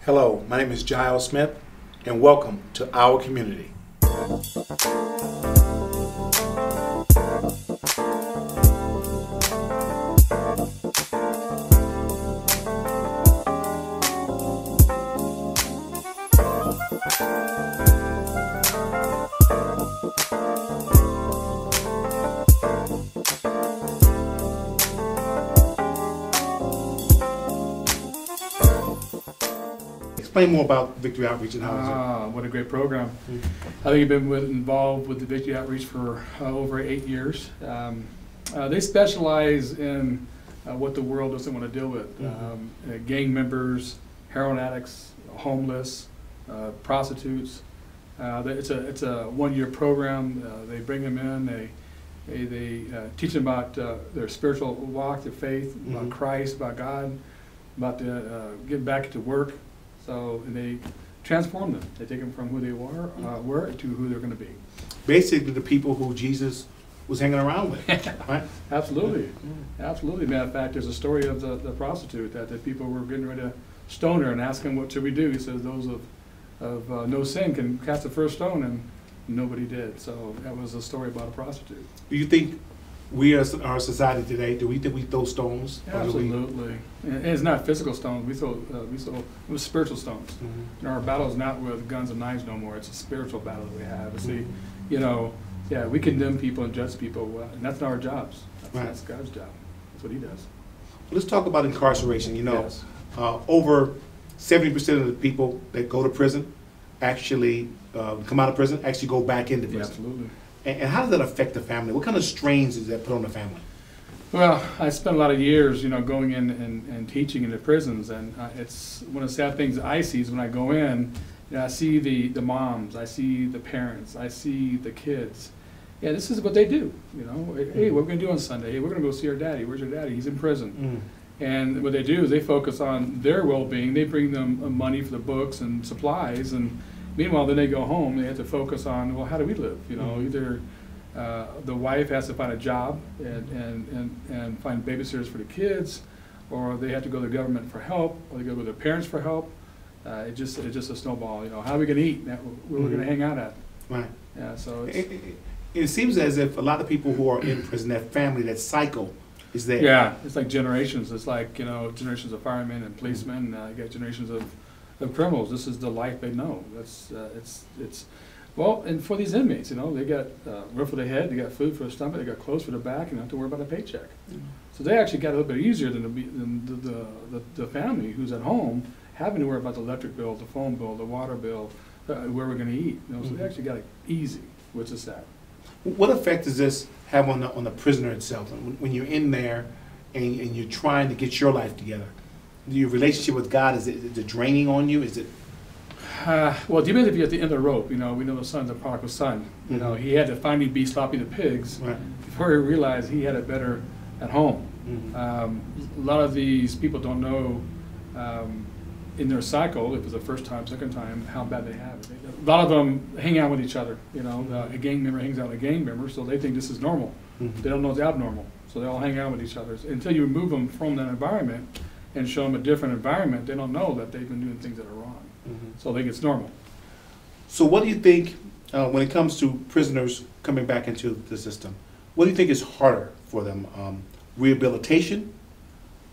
Hello, my name is Giles Smith, and welcome to our community. Explain more about Victory Outreach and how is it? What a great program. I think you've been involved with the Victory Outreach for over 8 years. They specialize in what the world doesn't want to deal with. Gang members, heroin addicts, homeless, prostitutes. It's a one-year program. They bring them in, they teach them about their spiritual walk, their faith, about Christ, about God, about getting back to work. So they transform them. They take them from who they were to who they're going to be. Basically, the people who Jesus was hanging around with, right? Absolutely, absolutely. Matter of fact, there's a story of the prostitute that the people were getting ready to stone her and ask him, "What should we do?" He says, "Those of no sin can cast the first stone," and nobody did. So that was a story about a prostitute. Do you think we as our society today, do we think we throw stones? Absolutely. And it's not physical stones. We throw it was spiritual stones. And our battle is not with guns and knives no more. It's a spiritual battle that we have. See, we condemn people and judge people, and that's not our jobs. That's God's job. That's what He does. Well, let's talk about incarceration. Yes. Over 70% of the people that go to prison actually come out of prison, actually go back into prison. Yeah, absolutely. And how does that affect the family? What kind of strains does that put on the family? Well, I spent a lot of years, going in and teaching in the prisons, and it's one of the sad things I see is when I go in, I see the moms, I see the parents, I see the kids. Yeah, this is what they do. Hey, what are we going to do on Sunday? Hey, we're going to go see our daddy. Where's your daddy? He's in prison. And what they do is they focus on their well-being. They bring them money for the books and supplies, and meanwhile, then they go home, they have to focus on, well, how do we live? Either the wife has to find a job and find babysitters for the kids, or they have to go to the government for help, or they go to their parents for help. It's just a snowball. How are we going to eat? Where are we going to hang out at? Right. Yeah. So it seems as if a lot of people who are in prison, that family, that cycle is there. Yeah, it's like generations. It's like generations of firemen and policemen. You got generations of criminals. This is the life they know. Well, and for these inmates, they got roof for their head, they got food for their stomach, they got clothes for their back, and don't have to worry about a paycheck. So they actually got a little bit easier than the family who's at home, having to worry about the electric bill, the phone bill, the water bill, where we're going to eat. So they actually got it easy, which is sad. What effect does this have on the prisoner itself? When you're in there and you're trying to get your life together? Your relationship with God, is it draining on you? Is it? Well, it depends if you're at the end of the rope. We know the son's a prodigal son. He had to finally be sloppy the pigs before he realized he had it better at home. A lot of these people don't know in their cycle, if it's the first time, second time, how bad they have it. A lot of them hang out with each other. A gang member hangs out with a gang member, so they think this is normal. They don't know it's abnormal, so they all hang out with each other. Until you remove them from that environment and show them a different environment, they don't know that they've been doing things that are wrong. So they think it's normal. So what do you think, when it comes to prisoners coming back into the system, what do you think is harder for them? Rehabilitation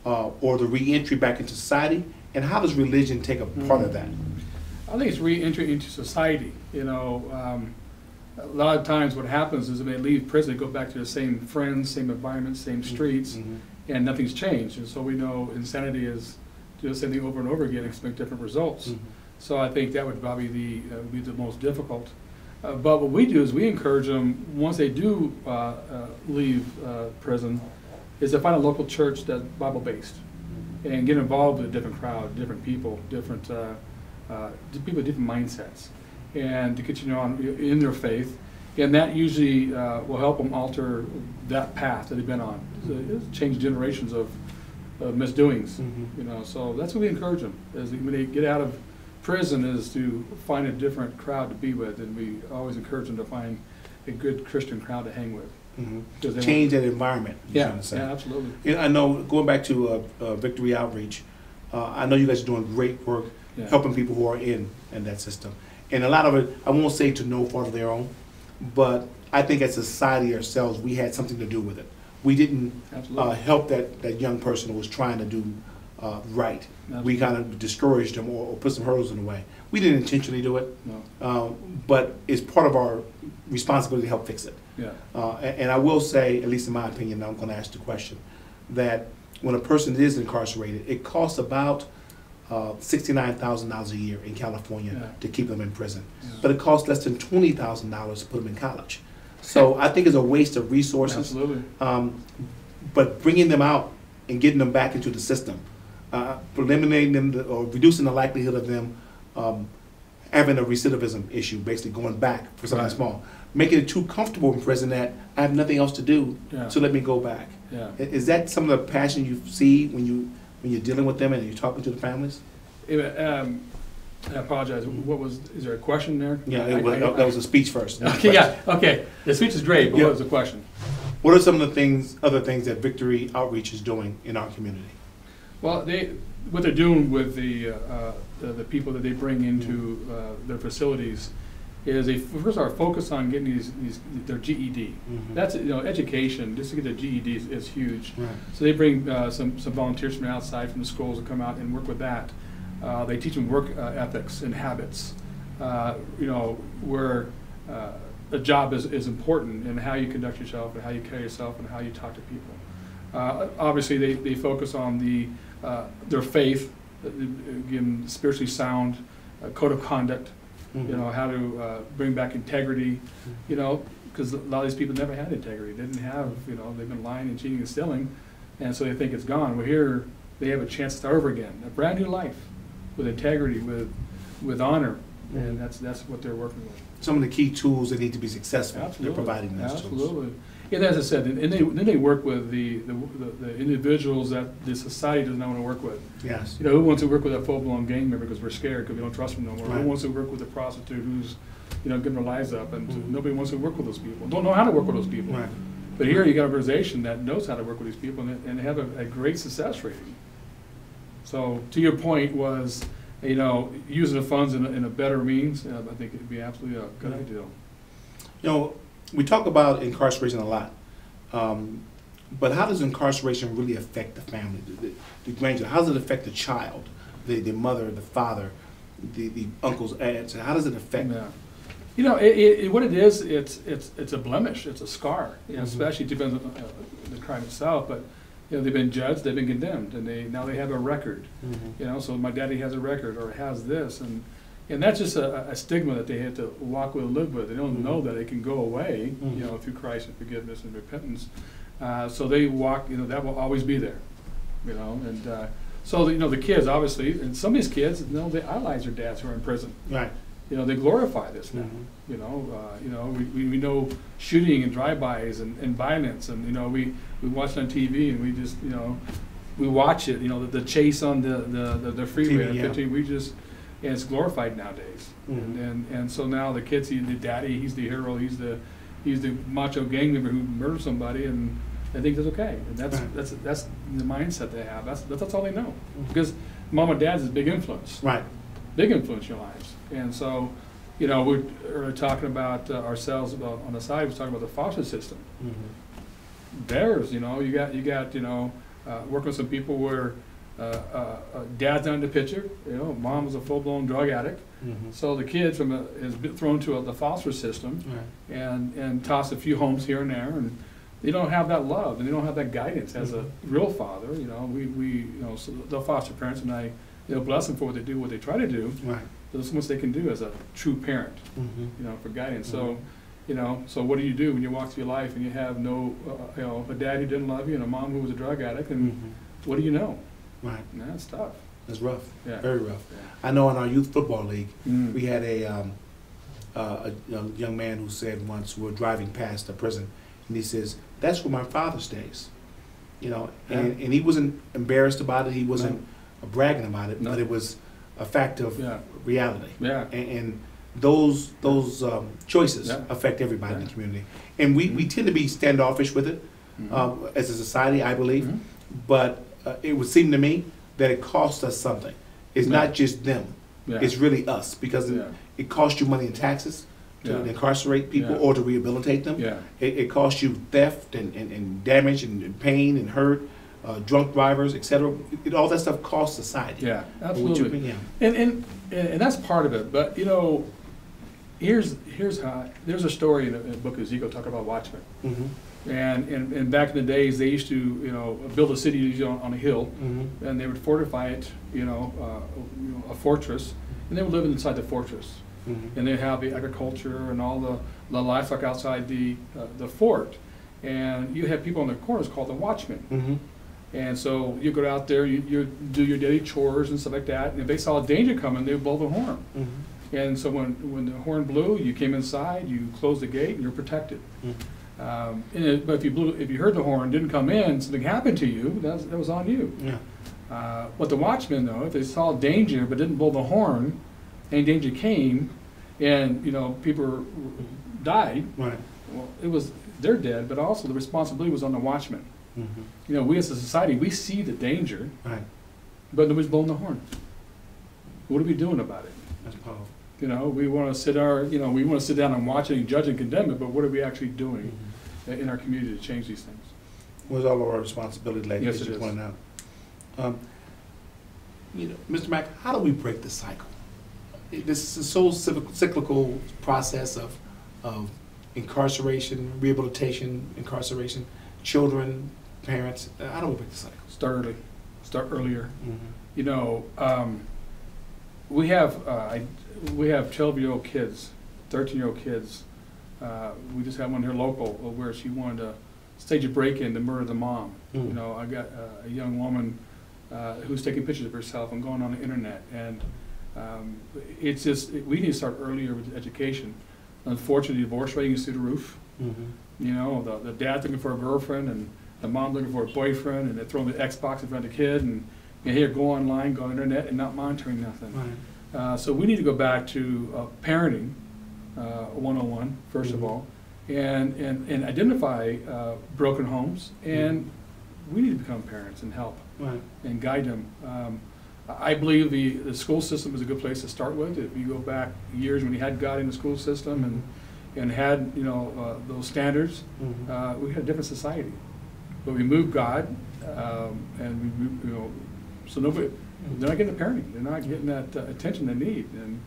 or the re-entry back into society? And how does religion take a part of that? I think it's re-entry into society. A lot of times what happens is when they leave prison, they go back to the same friends, same environment, same streets, and nothing's changed. And so we know insanity is do the same thing over and over again and expect different results. So I think that would probably be the most difficult. But what we do is we encourage them, once they do leave prison, is to find a local church that's Bible-based and get involved with a different crowd, different people, different people with different mindsets, and to get in their faith. And that usually will help them alter that path that they've been on. It'll change generations of misdoings. So that's what we encourage them, is when they get out of prison, is to find a different crowd to be with, and we always encourage them to find a good Christian crowd to hang with. Change that environment. Yeah, absolutely. I know, going back to Victory Outreach, I know you guys are doing great work helping people who are in that system. And a lot of it, I won't say to no fault of their own, but I think as a society ourselves, we had something to do with it. We didn't help that young person who was trying to do right. Absolutely. We kind of discouraged them or put some hurdles in the way. We didn't intentionally do it, No. but it's part of our responsibility to help fix it. Yeah. And I will say, at least in my opinion, I'm going to ask the question, that when a person is incarcerated, it costs about $69,000 a year in California to keep them in prison. Yeah. But it costs less than $20,000 to put them in college. So I think it's a waste of resources. Absolutely. But bringing them out and getting them back into the system, eliminating them or reducing the likelihood of them having a recidivism issue, basically going back for something small, making it too comfortable in prison that I have nothing else to do, so let me go back. Yeah. Is that some of the passion you see when you're dealing with them and you're talking to the families? I apologize. Is there a question there? Yeah, that was a speech first. Okay, yeah, okay. The speech is great, but what was the question? What are some of the other things that Victory Outreach is doing in our community? Well, what they're doing with the people that they bring into their facilities is they first are focused on getting their GED. That's education. Just to get their GED is huge. Right. So they bring some volunteers from outside from the schools to come out and work with that. They teach them work ethics and habits. Where a job is important, and how you conduct yourself, and how you carry yourself, and how you talk to people. Obviously, they focus on their faith, again, spiritually sound, code of conduct. How to bring back integrity. Because a lot of these people never had integrity. They didn't have. They've been lying and cheating and stealing, and so they think it's gone. Well, here they have a chance to start over again, a brand new life, with integrity, with honor, and that's what they're working with. Some of the key tools that need to be succsuccessful. Absolutely. They're providing those tools. Absolutely. And as I said, then they work with the individuals that the society does not want to work with. Yes. Who wants to work with a full-blown gang member because we're scared because we don't trust them no more? Right. Who wants to work with a prostitute who's giving their lives up, and nobody wants to work with those people. Don't know how to work with those people. Right. But here you got an organization that knows how to work with these people, and they have a great success rating. So to your point was, using the funds in a better means, I think it'd be absolutely a good idea. We talk about incarceration a lot, but how does incarceration really affect the family, the grandchildren? How does it affect the child, the mother, the father, the uncles, aunts? How does it affect? Yeah. What it is, it's a blemish, it's a scar. Especially it depends on the crime itself, but they've been judged, they've been condemned, and now they have a record. So my daddy has a record or has this, and that's just a stigma that they have to walk with and live with. They don't know that it can go away, through Christ and forgiveness and repentance. So they walk, that will always be there, and so the kids obviously, and some of these kids, they idolize their dads who are in prison. Right. They glorify this now. We know shooting and drive-bys and violence, and we watch it on TV, and we just we watch it. The chase on the freeway. TV, and it's glorified nowadays. And so now the kids see the daddy, he's the hero, he's the macho gang member who murdered somebody, and they think that's okay. And that's the mindset they have. That's all they know. Because mom and dad's a big influence. Right. Big influence in your lives. And so, we're talking about ourselves on the side. We're talking about the foster system. There's, you got working with some people where dad's not in the picture. Mom was a full-blown drug addict. So the kid is thrown to the foster system, and tossed a few homes here and there, and they don't have that love and they don't have that guidance as a real father. So the foster parents, and I bless them for what they do, what they try to do. Right. There's so much they can do as a true parent, for guidance. So, so what do you do when you walk through your life and you have no, a dad who didn't love you and a mom who was a drug addict, and what do you know? Right. And that's tough. It's rough. Yeah. Very rough. Yeah. I know in our youth football league, we had a young man who said once, we were driving past a prison, and he says, "That's where my father stays." And he wasn't embarrassed about it. He wasn't bragging about it, but it was a fact of reality. Yeah. And those choices affect everybody in the community. And we tend to be standoffish with it as a society, I believe. But it would seem to me that it costs us something. It's not just them. Yeah. It's really us, because Yeah. it costs you money in taxes to Yeah. incarcerate people Yeah. or to rehabilitate them. Yeah. It costs you theft and damage and pain and hurt, drunk drivers, etc. All that stuff costs society. Yeah, Would absolutely. you- And that's part of it. But you know, here's how. There's a story in the book of Ezekiel talking about watchmen. Mm-hmm. And back in the days, they used to build a city usually on a hill, Mm-hmm. and they would fortify it, a fortress, and they would live inside the fortress, Mm-hmm. and they'd have the agriculture and all the livestock outside the fort, and you had people in the corners called the watchmen. Mm-hmm. And so you go out there, you do your daily chores and stuff like that, and if they saw a danger coming, they would blow the horn. Mm-hmm. And so when the horn blew, you came inside, you closed the gate, and you're protected. But if you heard the horn, didn't come in, something happened to you, that was on you. Yeah. But the watchmen, though, if they saw danger but didn't blow the horn, and danger came, and people died, Right. well, they're dead, but also the responsibility was on the watchmen. Mm-hmm. We as a society, we see the danger, Right. but nobody's blowing the horn. What are we doing about it? That's powerful. We want to sit down and watch it and judge and condemn it, but what are we actually doing in our community to change these things? Well, it's all our responsibility, like Yes, as it you is. pointed out. Mr. Mack, how do we break the cycle? This is a so cyclical process of incarceration, rehabilitation, incarceration, children, parents. How do we break the cycle? Start early. Start earlier. Mm-hmm. We have 12-year-old kids, 13-year-old kids. We just had one here local where she wanted to stage a break-in to murder the mom. Mm. I got a young woman who's taking pictures of herself and going on the internet, and it's just we need to start earlier with education. Unfortunately, divorce rate is through the roof. Mm-hmm. The dad's looking for a girlfriend and the mom's looking for a boyfriend, and they're throwing the Xbox in front of the kid, and here go online, go on the internet, and not monitoring nothing. Right. So we need to go back to parenting 101 first of Mhm. all, and identify broken homes, and we need to become parents and help Right. and guide them. I believe the school system is a good place to start with. If you go back years when you had God in the school system and had those standards, Mm-hmm. we had a different society. But we moved God, and so nobody, they're not getting the parenting. They're not getting that attention they need, and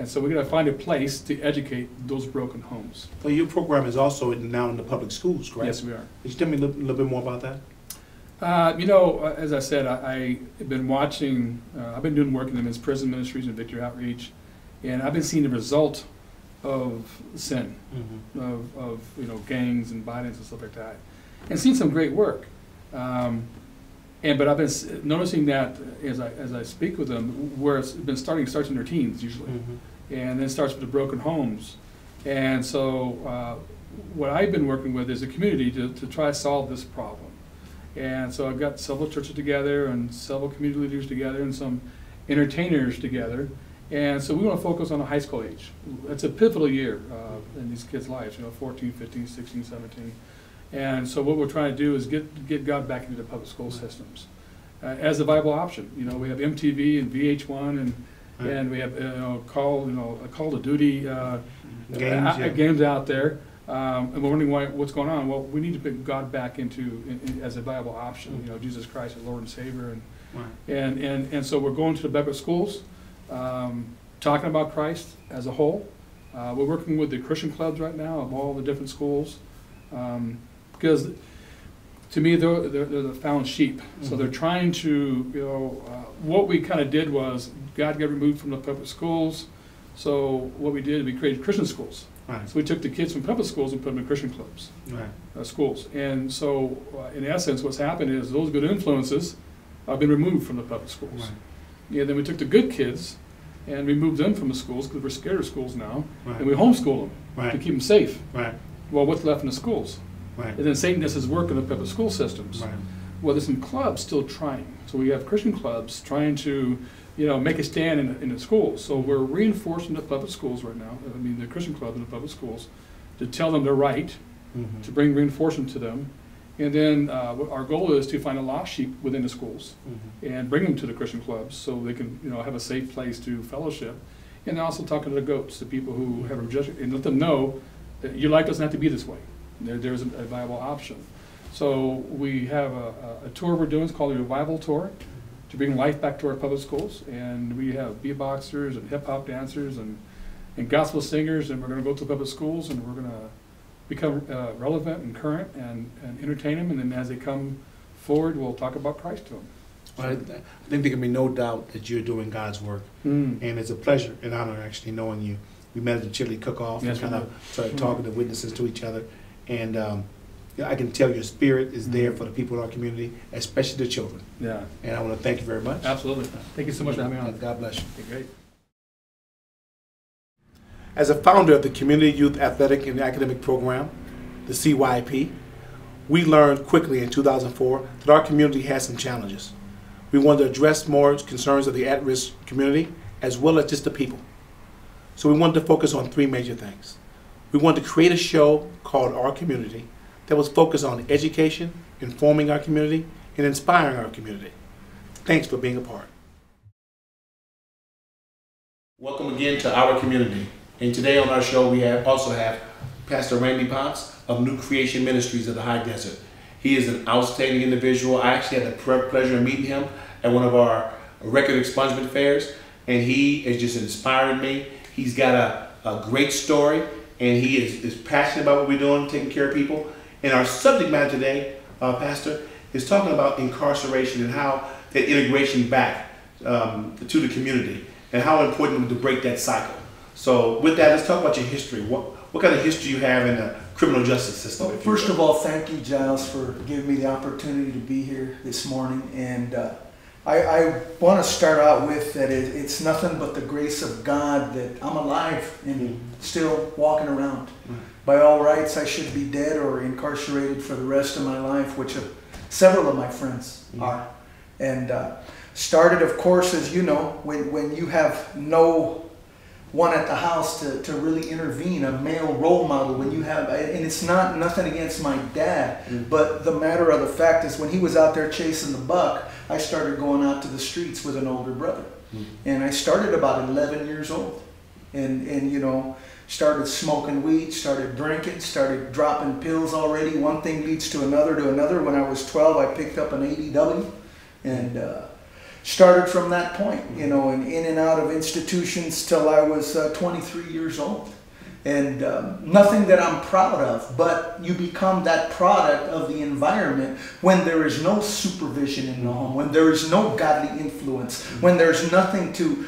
so we got to find a place to educate those broken homes. Well, your program is also now in the public schools, correct? Yes, we are. Could you tell me a little bit more about that? As I said, I've been watching, I've been doing work in the men's prison ministries and victory outreach, and I've been seeing the result of sin, Mm-hmm. of gangs and violence and stuff like that, and seen some great work. But I've been noticing that as I speak with them, where it's been starts in their teens usually, Mm-hmm. and then it starts with the broken homes. And so what I've been working with is a community to try to solve this problem. And so I've got several churches together and several community leaders together and some entertainers together. And so we want to focus on the high school age. It's a pivotal year in these kids' lives, 14, 15, 16, 17. And so what we're trying to do is get God back into the public school systems as a viable option. We have MTV and VH1 and we have Call of Duty games out there. And we're wondering what's going on. Well, we need to put God back as a viable option. Jesus Christ as Lord and Savior, and so we're going to the public schools, talking about Christ as a whole. We're working with the Christian clubs right now of all the different schools, because to me they're the found sheep. So they're trying to what we kind of did was God got removed from the public schools. So what we did, we created Christian schools. Right. So we took the kids from public schools and put them in Christian clubs, Right. schools. And so, in essence, what's happened is those good influences have been removed from the public schools. Right. Yeah, then we took the good kids and we moved them from the schools because we're scared of schools now, Right. and we homeschool them Right. to keep them safe. Right. Well, what's left in the schools? Right. And then Satan does his work in the public school systems. Right. Well, there's some clubs still trying. So we have Christian clubs trying to make a stand in the schools. So we're reinforcing the public schools right now, the Christian clubs in the public schools, to tell them they're right, Mm-hmm. to bring reinforcement to them, And then our goal is to find a lost sheep within the schools and bring them to the Christian clubs so they can, have a safe place to fellowship. And also talking to the goats, the people who have rejected, and let them know that your life doesn't have to be this way. There's a viable option. So we have a tour we're doing. It's called the Revival Tour to bring life back to our public schools. And we have beatboxers and hip-hop dancers and gospel singers, and we're going to go to public schools and we're going to become relevant and current and entertain them. And then as they come forward, we'll talk about Christ to them. Well, I think there can be no doubt that you're doing God's work. And it's a pleasure and honor actually knowing you. We met at the chili cook-off and kind of started talking to witnesses to each other. And I can tell your spirit is there for the people in our community, especially the children. Yeah. And I want to thank you very much. Absolutely. Thank you so much for having me on. God bless you. Okay, great. As a founder of the Community Youth Athletic and Academic Program, the CYP, we learned quickly in 2004 that our community has some challenges. We wanted to address more concerns of the at-risk community as well as just the people. So we wanted to focus on three major things. We wanted to create a show called Our Community that was focused on education, informing our community, and inspiring our community. Thanks for being a part. Welcome again to Our Community. And today on our show we also have Pastor Randy Potts of New Creation Ministries of the High Desert. He is an outstanding individual. I actually had the pleasure of meeting him at one of our record expungement fairs, and he is just inspiring me. He's got a great story, and he is passionate about what we're doing, taking care of people. And our subject matter today, Pastor, is talking about incarceration and how that integration back to the community and how important it is to break that cycle. So with that, let's talk about your history. What kind of history you have in the criminal justice system? Well, first of all, thank you, Giles, for giving me the opportunity to be here this morning. And I want to start out with that it's nothing but the grace of God that I'm alive and still walking around. By all rights, I should be dead or incarcerated for the rest of my life, which several of my friends are. And started, of course, as you know, when you have no one at the house to really intervene, a male role model, when you have, and it's nothing against my dad, but the matter of the fact is when he was out there chasing the buck, I started going out to the streets with an older brother. And I started about 11 years old and started smoking weed, started drinking, started dropping pills already. One thing leads to another to another. When I was 12, I picked up an ADW and started from that point, and in and out of institutions till I was 23 years old. And nothing that I'm proud of, but you become that product of the environment when there is no supervision in the home, when there is no godly influence, when there's nothing to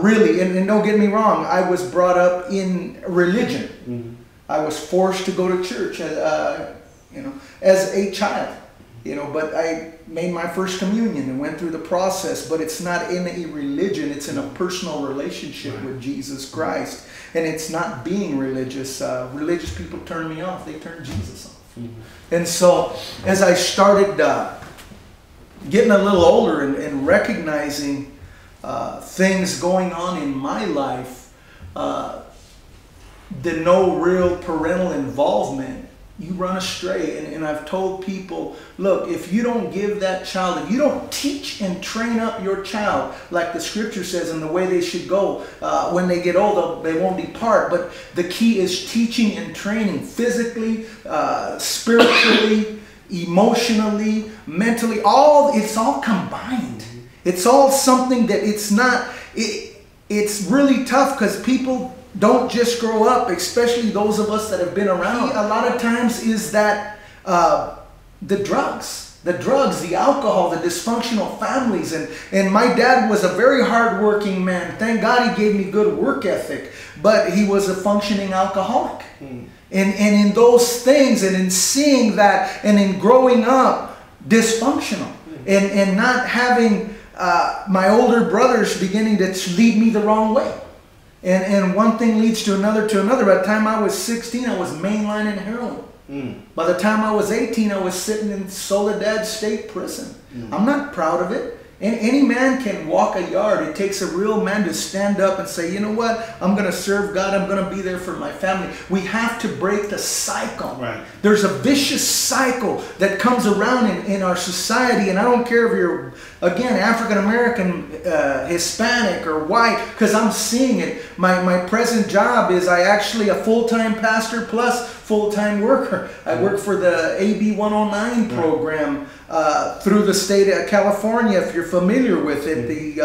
really, and don't get me wrong, I was brought up in religion. I was forced to go to church as a child. But I made my first communion and went through the process, but it's not in a religion, it's in a personal relationship with Jesus Christ. And it's not being religious. Religious people turn me off, they turn Jesus off. And so as I started getting a little older and recognizing things going on in my life, the no real parental involvement, you run astray. And I've told people, look, if you don't give that child, if you don't teach and train up your child like the scripture says in the way they should go, when they get old, they won't depart. But the key is teaching and training physically, spiritually, emotionally, mentally. It's all combined. It's all something that it's really tough because people don't just grow up, especially those of us that have been around. A lot of times is that the drugs, the alcohol, the dysfunctional families. And my dad was a very hardworking man. Thank God he gave me good work ethic, but he was a functioning alcoholic. And in those things and in seeing that and in growing up dysfunctional and not having my older brothers beginning to lead me the wrong way. And one thing leads to another to another. By the time I was 16, I was mainlining heroin. By the time I was 18, I was sitting in Soledad State Prison. I'm not proud of it. And any man can walk a yard. It takes a real man to stand up and say, you know what? I'm going to serve God. I'm going to be there for my family. We have to break the cycle. Right. There's a vicious cycle that comes around in our society. And I don't care if you're, again, African American, Hispanic, or white, because I'm seeing it. My present job is I actually a full-time pastor plus full-time worker. I work for the ep4 program through the state of California, if you're familiar with it. The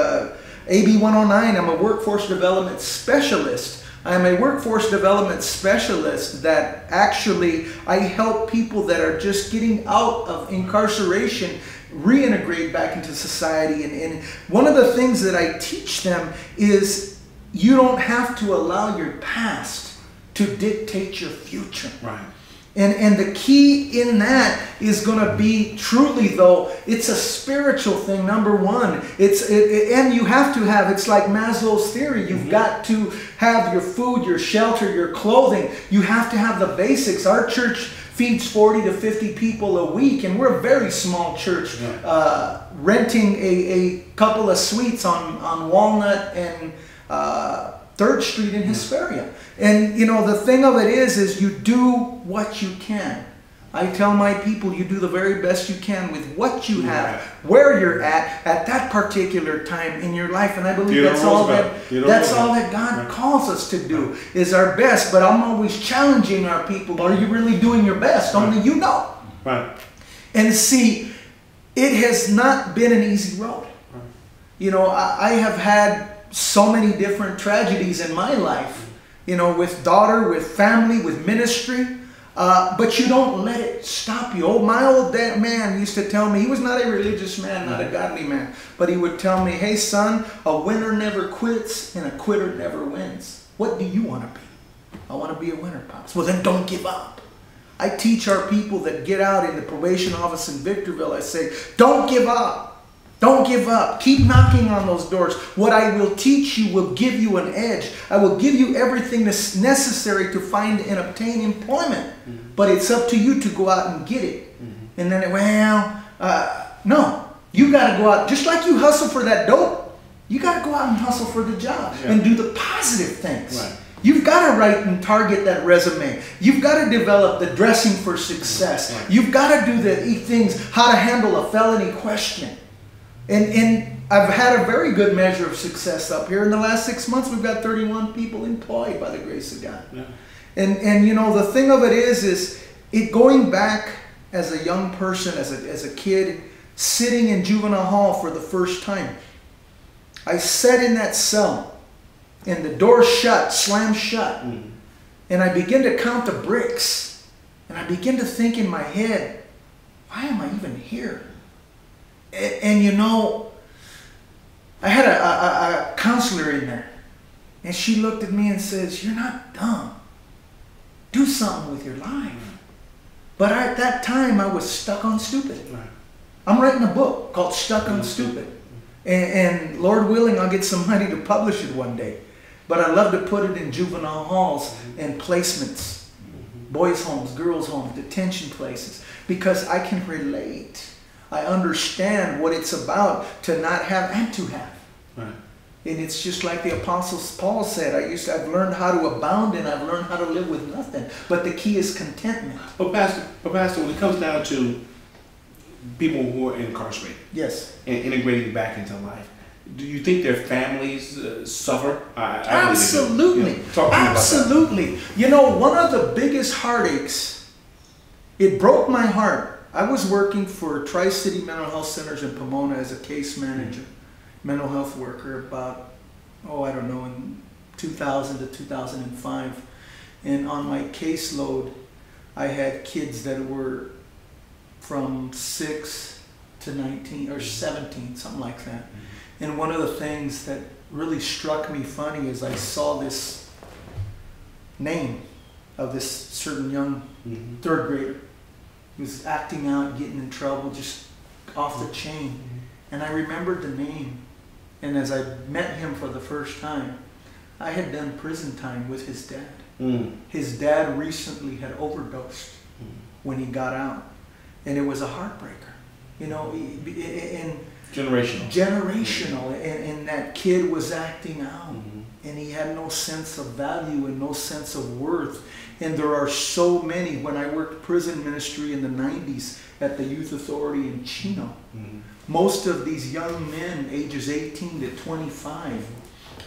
ep4, I'm a workforce development specialist. I'm a workforce development specialist that actually I help people that are just getting out of incarceration reintegrate back into society. And one of the things that I teach them is you don't have to allow your past to dictate your future. Right. And the key in that is going to be truly, though, it's a spiritual thing, number one. And you have to have, it's like Maslow's theory. You've got to have your food, your shelter, your clothing. You have to have the basics. Our church feeds 40 to 50 people a week, and we're a very small church, renting a couple of suites on Walnut and 3rd Street in Hesperia. And, you know, the thing of it is you do what you can. I tell my people, you do the very best you can with what you have, where you're at that particular time in your life. And I believe that's all that God calls us to do, is our best. But I'm always challenging our people, are you really doing your best? Only you know. Right. And see, it has not been an easy road. Right. You know, I have had so many different tragedies in my life, you know, with daughter, with family, with ministry, but you don't let it stop you. Oh, my old man used to tell me, he was not a religious man, not a godly man, but he would tell me, hey son, a winner never quits and a quitter never wins. What do you want to be? I want to be a winner, Pops. Well, then don't give up. I teach our people that get out in the probation office in Victorville, I say, don't give up. Don't give up. Keep knocking on those doors. What I will teach you will give you an edge. I will give you everything that's necessary to find and obtain employment. But it's up to you to go out and get it. And then, no. You got to go out. Just like you hustle for that dope, you got to go out and hustle for the job. And do the positive things. Right. You've got to write and target that resume. You've got to develop the dressing for success. Right. You've got to do the things, how to handle a felony question. And I've had a very good measure of success up here. In the last 6 months, we've got 31 people employed by the grace of God. Yeah. And you know, the thing of it is it going back as a young person, as a kid, sitting in juvenile hall for the first time. I sat in that cell, and the door shut, slammed shut. And I began to count the bricks. And I began to think in my head, why am I even here? And you know, I had a counselor in there, and she looked at me and says, you're not dumb. Do something with your life. But at that time, I was stuck on stupid. Right. I'm writing a book called Stuck on Stupid. And Lord willing, I'll get some money to publish it one day. But I love to put it in juvenile halls and placements. Boys' homes, girls' homes, detention places. Because I can relate. I understand what it's about to not have and to have. Right. And it's just like the Apostle Paul said, I've learned how to abound and I've learned how to live with nothing. But the key is contentment. But Pastor, when it comes down to people who are incarcerated, yes, and integrating back into life, do you think their families suffer? Absolutely. Absolutely. You know, one of the biggest heartaches, it broke my heart. I was working for Tri-City Mental Health Centers in Pomona as a case manager, mental health worker about, in 2000 to 2005. And on my caseload, I had kids that were from 6 to 19 or 17, something like that. And one of the things that really struck me funny is I saw this name of this certain young third grader. He was acting out, getting in trouble, just off the chain. And I remembered the name. And as I met him for the first time, I had done prison time with his dad. His dad recently had overdosed when he got out. And it was a heartbreaker. You know, and Generational. Generational, and that kid was acting out, and he had no sense of value and no sense of worth. And there are so many. When I worked prison ministry in the 90s at the Youth Authority in Chino, most of these young men, ages 18 to 25,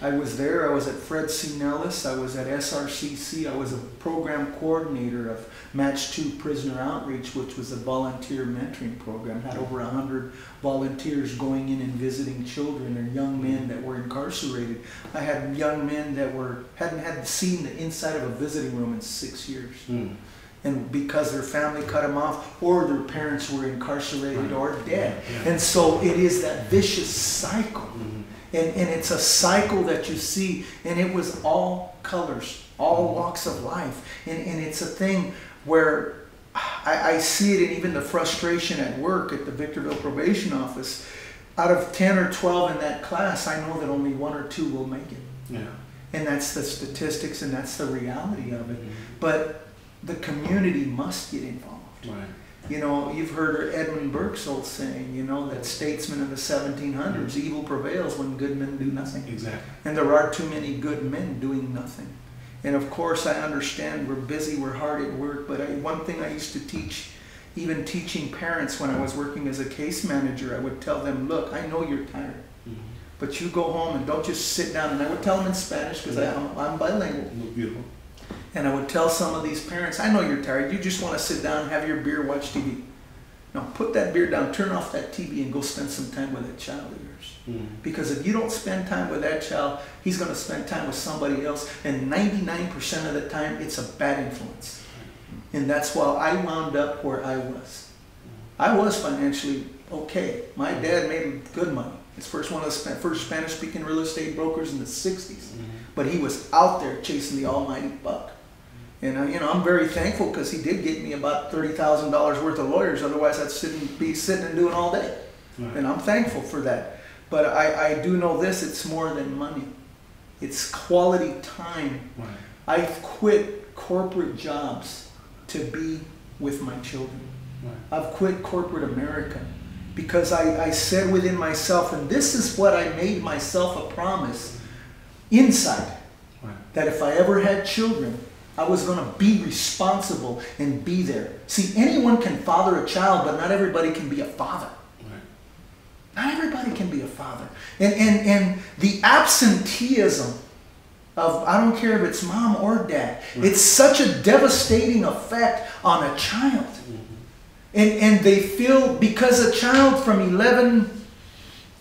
I was there. I was at Fred C. Nellis. I was at SRCC. I was a program coordinator of Match 2 Prisoner Outreach, which was a volunteer mentoring program. Had over 100 volunteers going in and visiting children and young men that were incarcerated. I had young men that hadn't seen the inside of a visiting room in 6 years. And because their family cut them off, or their parents were incarcerated or dead. And so it is that vicious cycle. And it's a cycle that you see, and it was all colors, all walks of life. And it's a thing where I see it in even the frustration at work at the Victorville Probation Office. Out of 10 or 12 in that class, I know that only 1 or 2 will make it. And that's the statistics, and that's the reality of it. But the community must get involved. You know, you've heard Edmund Burke's old saying, you know, that statesman of the 1700s, evil prevails when good men do nothing. Exactly. And there are too many good men doing nothing. And of course, I understand we're busy, we're hard at work, but one thing I used to teach, even teaching parents when I was working as a case manager, I would tell them, look, I know you're tired, but you go home and don't just sit down. And I would tell them in Spanish, because I'm bilingual. Beautiful. And I would tell some of these parents, I know you're tired. You just want to sit down, have your beer, watch TV. No, put that beer down, turn off that TV, and go spend some time with that child of yours. Because if you don't spend time with that child, he's going to spend time with somebody else. And 99% of the time, it's a bad influence. And that's why I wound up where I was. I was financially okay. My dad made good money. He's first one of the first Spanish-speaking real estate brokers in the 60s. But he was out there chasing the almighty buck. And you know, I'm very thankful, because he did get me about $30,000 worth of lawyers. Otherwise, I'd be sitting and doing all day. And I'm thankful for that. But I do know this: it's more than money. It's quality time. I've quit corporate jobs to be with my children. I've quit corporate America because I said within myself, and this is what I made myself a promise inside, that if I ever had children, I was going to be responsible and be there. See, anyone can father a child, but not everybody can be a father. Not everybody can be a father. And the absenteeism of, I don't care if it's mom or dad, it's such a devastating effect on a child. And they feel, because a child from 11,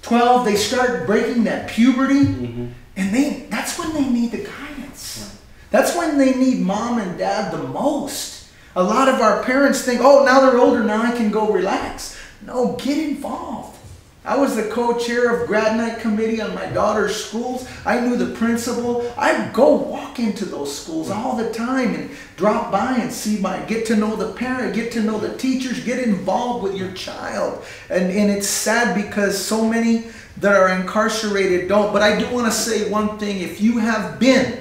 12, they start breaking that puberty, and that's when they need the guidance. That's when they need mom and dad the most. A lot of our parents think, oh, now they're older, now I can go relax. No, get involved. I was the co-chair of grad night committee on my daughter's schools. I knew the principal. I'd go walk into those schools all the time and drop by and get to know the parent, get to know the teachers, get involved with your child. And it's sad because so many that are incarcerated don't. But I do want to say one thing: if you have been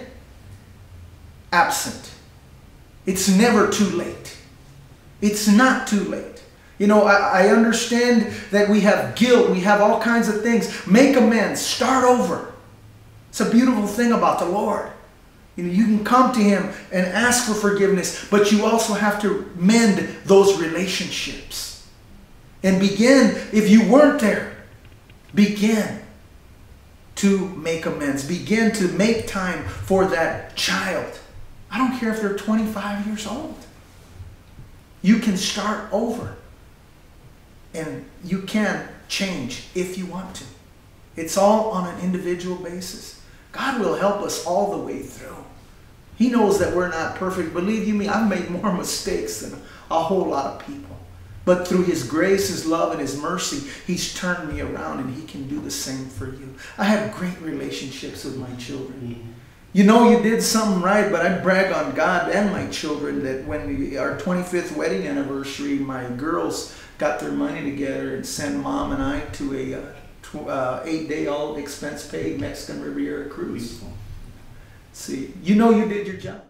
absent, it's never too late. It's not too late. You know, I understand that we have guilt, we have all kinds of things. Make amends, start over. It's a beautiful thing about the Lord. You know, you can come to Him and ask for forgiveness, but you also have to mend those relationships. And begin, if you weren't there, begin to make amends. Begin to make time for that child. I don't care if they're 25 years old. You can start over. And you can change if you want to. It's all on an individual basis. God will help us all the way through. He knows that we're not perfect. Believe you me, I've made more mistakes than a whole lot of people. But through His grace, His love, and His mercy, He's turned me around, and He can do the same for you. I have great relationships with my children. You know you did something right, but I brag on God and my children that when our 25th wedding anniversary, my girls got their money together and sent Mom and I to a 8-day all expense paid Mexican Riviera cruise. See, you know you did your job.